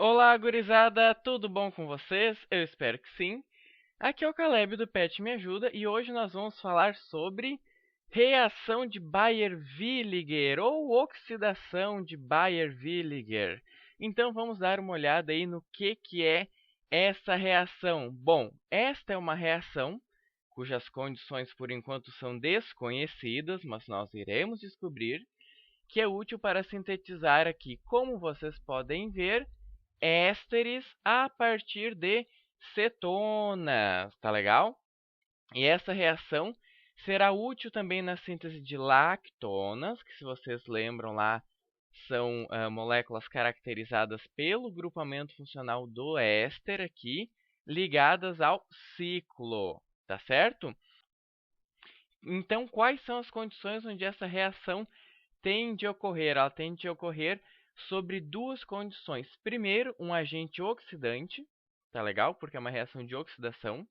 Olá, gurizada, tudo bom com vocês? Eu espero que sim. Aqui é o Caleb do Pet Me Ajuda e hoje nós vamos falar sobre reação de Baeyer-Villiger ou oxidação de Baeyer-Villiger. Então vamos dar uma olhada aí no que é essa reação. Bom, esta é uma reação cujas condições por enquanto são desconhecidas, mas nós iremos descobrir, que é útil para sintetizar aqui, como vocês podem ver, ésteres a partir de cetonas, tá legal? E essa reação será útil também na síntese de lactonas, que se vocês lembram lá, são moléculas caracterizadas pelo grupamento funcional do éster aqui, ligadas ao ciclo, tá certo? Então, quais são as condições onde essa reação tende a ocorrer? Ela tende a ocorrer sobre duas condições. Primeiro, um agente oxidante, tá legal? Porque é uma reação de oxidação.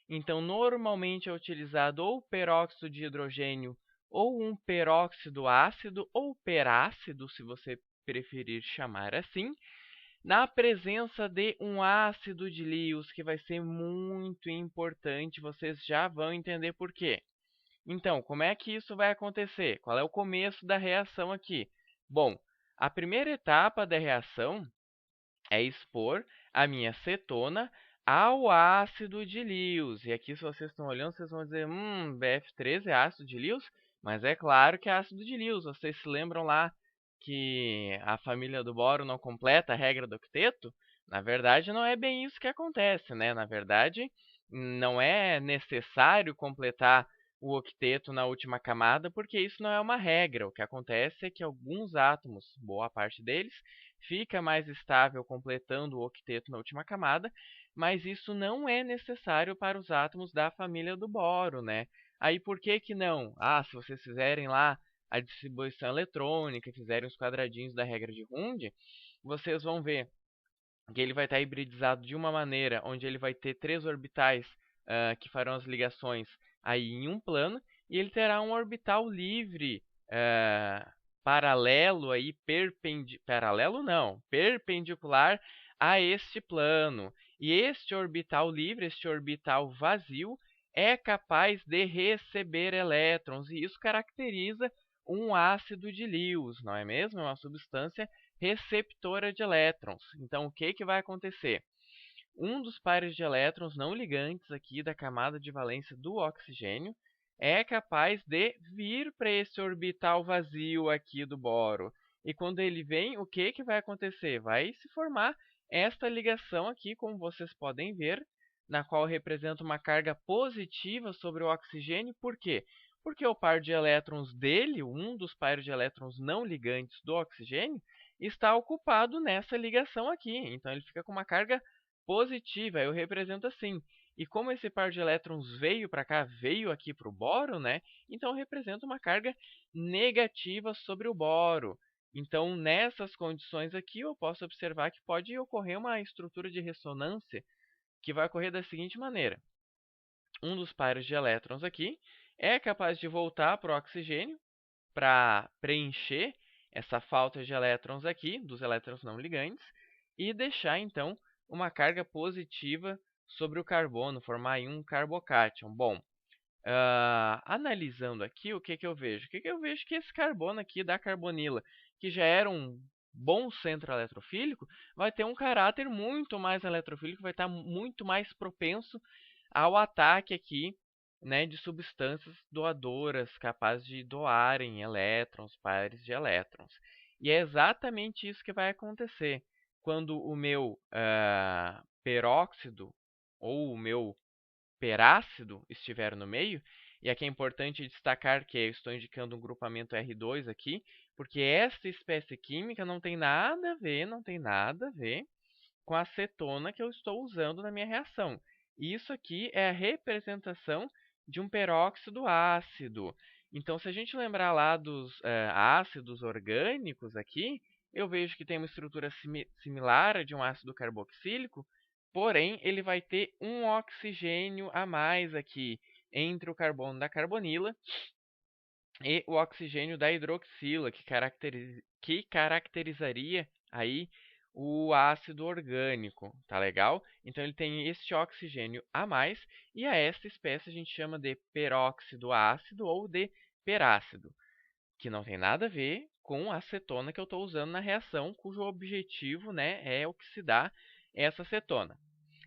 Então, normalmente é utilizado ou peróxido de hidrogênio ou um peróxido ácido ou perácido, se você preferir chamar assim, na presença de um ácido de Lewis, que vai ser muito importante, vocês já vão entender por quê. Então, como é que isso vai acontecer? Qual é o começo da reação aqui? Bom, a primeira etapa da reação é expor a minha cetona ao ácido de Lewis. E aqui, se vocês estão olhando, vocês vão dizer, BF13 é ácido de Lewis? Mas é claro que é ácido de Lewis. Vocês se lembram lá que a família do boro não completa a regra do octeto? Na verdade, não é bem isso que acontece, né? Na verdade, não é necessário completar o octeto na última camada, porque isso não é uma regra. O que acontece é que alguns átomos, boa parte deles, fica mais estável completando o octeto na última camada, mas isso não é necessário para os átomos da família do boro, né? Aí por que que não? Ah, se vocês fizerem lá a distribuição eletrônica, fizerem os quadradinhos da regra de Hund, vocês vão ver que ele vai estar hibridizado de uma maneira onde ele vai ter três orbitais que farão as ligações aí em um plano, e ele terá um orbital livre paralelo aí paralelo não, perpendicular a este plano. E este orbital livre, este orbital vazio, é capaz de receber elétrons, e isso caracteriza um ácido de Lewis, não é mesmo? É uma substância receptora de elétrons. Então, o que vai acontecer? Um dos pares de elétrons não ligantes aqui da camada de valência do oxigênio é capaz de vir para esse orbital vazio aqui do boro. E quando ele vem, o que vai acontecer? Vai se formar esta ligação aqui, como vocês podem ver, na qual representa uma carga positiva sobre o oxigênio. Por quê? Porque o par de elétrons dele, um dos pares de elétrons não ligantes do oxigênio, está ocupado nessa ligação aqui. Então, ele fica com uma carga positiva, eu represento assim. E como esse par de elétrons veio para cá, veio aqui para o boro, né? Então representa uma carga negativa sobre o boro. Então, nessas condições aqui, eu posso observar que pode ocorrer uma estrutura de ressonância que vai ocorrer da seguinte maneira. Um dos pares de elétrons aqui é capaz de voltar para o oxigênio para preencher essa falta de elétrons aqui, dos elétrons não ligantes, e deixar então uma carga positiva sobre o carbono, formar aí um carbocátion. Bom, analisando aqui, o que eu vejo? O que eu vejo que esse carbono aqui da carbonila, que já era um bom centro eletrofílico, vai ter um caráter muito mais eletrofílico, vai estar muito mais propenso ao ataque aqui, né, de substâncias doadoras capazes de doarem elétrons, pares de elétrons. E é exatamente isso que vai acontecer quando o meu peróxido ou o meu perácido estiver no meio. E aqui é importante destacar que eu estou indicando um grupamento R2 aqui, porque esta espécie química não tem nada a ver, não tem nada a ver com a acetona que eu estou usando na minha reação. Isso aqui é a representação de um peróxido ácido. Então, se a gente lembrar lá dos ácidos orgânicos aqui, eu vejo que tem uma estrutura similar à de um ácido carboxílico, porém, ele vai ter um oxigênio a mais aqui entre o carbono da carbonila e o oxigênio da hidroxila, que caracterizaria aí o ácido orgânico, tá legal? Então ele tem este oxigênio a mais e a esta espécie a gente chama de peróxido ácido ou de perácido, que não tem nada a ver com a acetona que eu estou usando na reação, cujo objetivo, né, é oxidar essa acetona.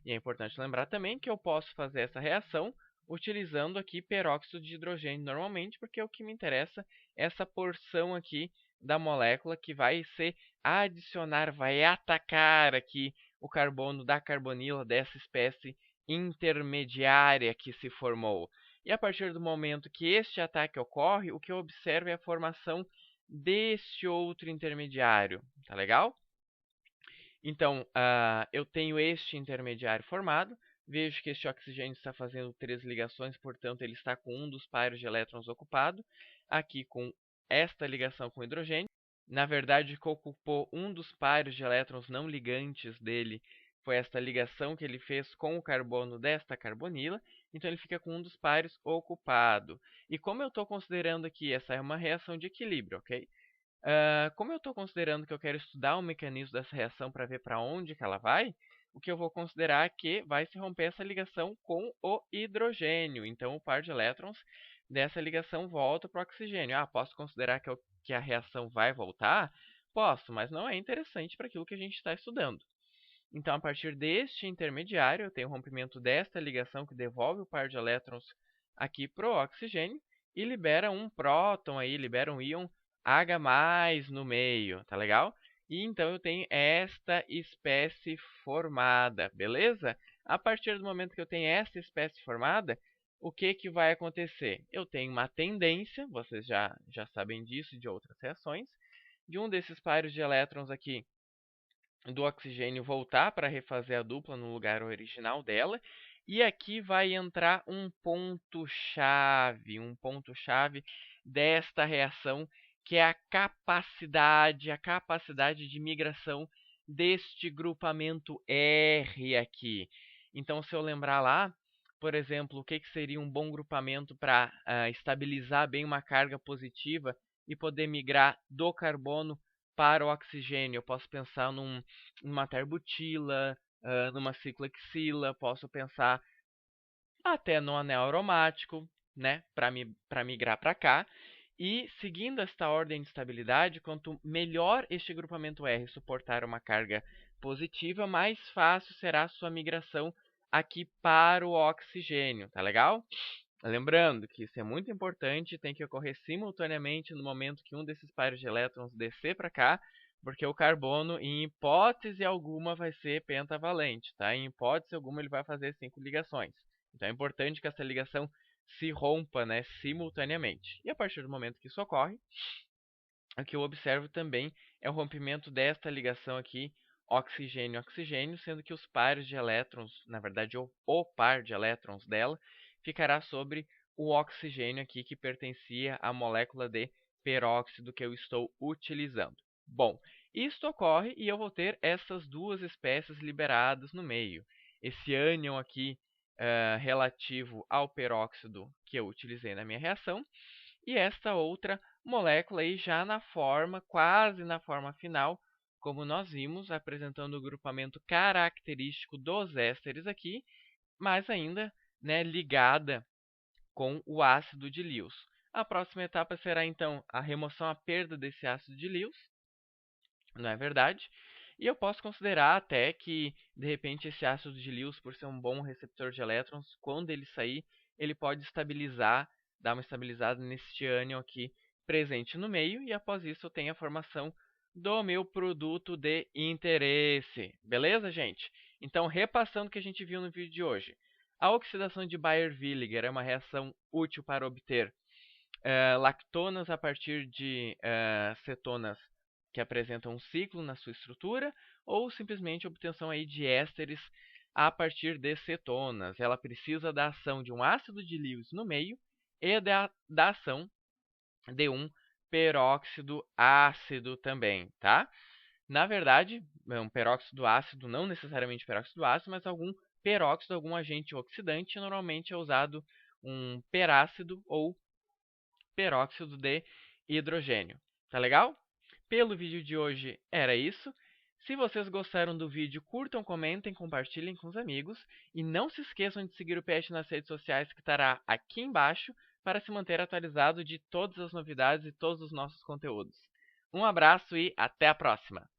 E é importante lembrar também que eu posso fazer essa reação utilizando aqui peróxido de hidrogênio normalmente, porque o que me interessa é essa porção aqui da molécula que vai se adicionar, vai atacar aqui o carbono da carbonila dessa espécie intermediária que se formou. E a partir do momento que este ataque ocorre, o que eu observo é a formação deste outro intermediário, tá legal? Então, eu tenho este intermediário formado, vejo que este oxigênio está fazendo 3 ligações, portanto, ele está com um dos pares de elétrons ocupado, aqui com esta ligação com hidrogênio. Na verdade, que ocupou um dos pares de elétrons não ligantes dele foi esta ligação que ele fez com o carbono desta carbonila, então ele fica com um dos pares ocupado. E como eu estou considerando aqui, essa é uma reação de equilíbrio, ok? Como eu estou considerando que eu quero estudar o mecanismo dessa reação para ver para onde que ela vai, o que eu vou considerar é que vai se romper essa ligação com o hidrogênio. Então, o par de elétrons dessa ligação volta para o oxigênio. Posso considerar que a reação vai voltar? Posso, mas não é interessante para aquilo que a gente está estudando. Então, a partir deste intermediário, eu tenho o rompimento desta ligação que devolve o par de elétrons aqui para o oxigênio e libera um próton aí, libera um íon H+ no meio, tá legal? E então eu tenho esta espécie formada, beleza? A partir do momento que eu tenho esta espécie formada, o que que vai acontecer? Eu tenho uma tendência, vocês já sabem disso de outras reações, de um desses pares de elétrons aqui do oxigênio voltar para refazer a dupla no lugar original dela. E aqui vai entrar um ponto-chave desta reação, que é a capacidade de migração deste grupamento R aqui. Então, se eu lembrar lá, por exemplo, o que seria um bom grupamento para estabilizar bem uma carga positiva e poder migrar do carbono para o oxigênio? Eu posso pensar numa tarbutila, numa ciclohexila, posso pensar até no anel aromático, né, para migrar para cá. E seguindo esta ordem de estabilidade, quanto melhor este grupamento R suportar uma carga positiva, mais fácil será a sua migração aqui para o oxigênio, tá legal? Lembrando que isso é muito importante, tem que ocorrer simultaneamente no momento que um desses pares de elétrons descer para cá, porque o carbono, em hipótese alguma, vai ser pentavalente, tá? Em hipótese alguma, ele vai fazer 5 ligações. Então é importante que essa ligação se rompa, né, simultaneamente. E a partir do momento que isso ocorre, o que eu observo também é o rompimento desta ligação aqui, oxigênio-oxigênio, sendo que os pares de elétrons, na verdade o par de elétrons dela, ficará sobre o oxigênio aqui que pertencia à molécula de peróxido que eu estou utilizando. Bom, isto ocorre e eu vou ter essas duas espécies liberadas no meio. Esse ânion aqui relativo ao peróxido que eu utilizei na minha reação e esta outra molécula aí já na forma, quase na forma final, como nós vimos, apresentando o grupamento característico dos ésteres aqui, mas ainda, né, ligada com o ácido de Lewis. A próxima etapa será então a remoção, a perda desse ácido de Lewis, não é verdade? E eu posso considerar até que, de repente, esse ácido de Lewis, por ser um bom receptor de elétrons, quando ele sair, ele pode estabilizar, dar uma estabilizada neste ânion aqui presente no meio, e após isso eu tenho a formação do meu produto de interesse. Beleza, gente? Então, repassando o que a gente viu no vídeo de hoje. A oxidação de Baeyer-Villiger é uma reação útil para obter lactonas a partir de cetonas que apresentam um ciclo na sua estrutura, ou simplesmente obtenção aí de ésteres a partir de cetonas. Ela precisa da ação de um ácido de Lewis no meio e da ação de um peróxido ácido também, tá? Na verdade, um peróxido ácido, não necessariamente peróxido ácido, mas algum peróxido, algum agente oxidante, normalmente é usado um perácido ou peróxido de hidrogênio. Tá legal? Pelo vídeo de hoje era isso. Se vocês gostaram do vídeo, curtam, comentem, compartilhem com os amigos e não se esqueçam de seguir o Pet nas redes sociais que estará aqui embaixo para se manter atualizado de todas as novidades e todos os nossos conteúdos. Um abraço e até a próxima!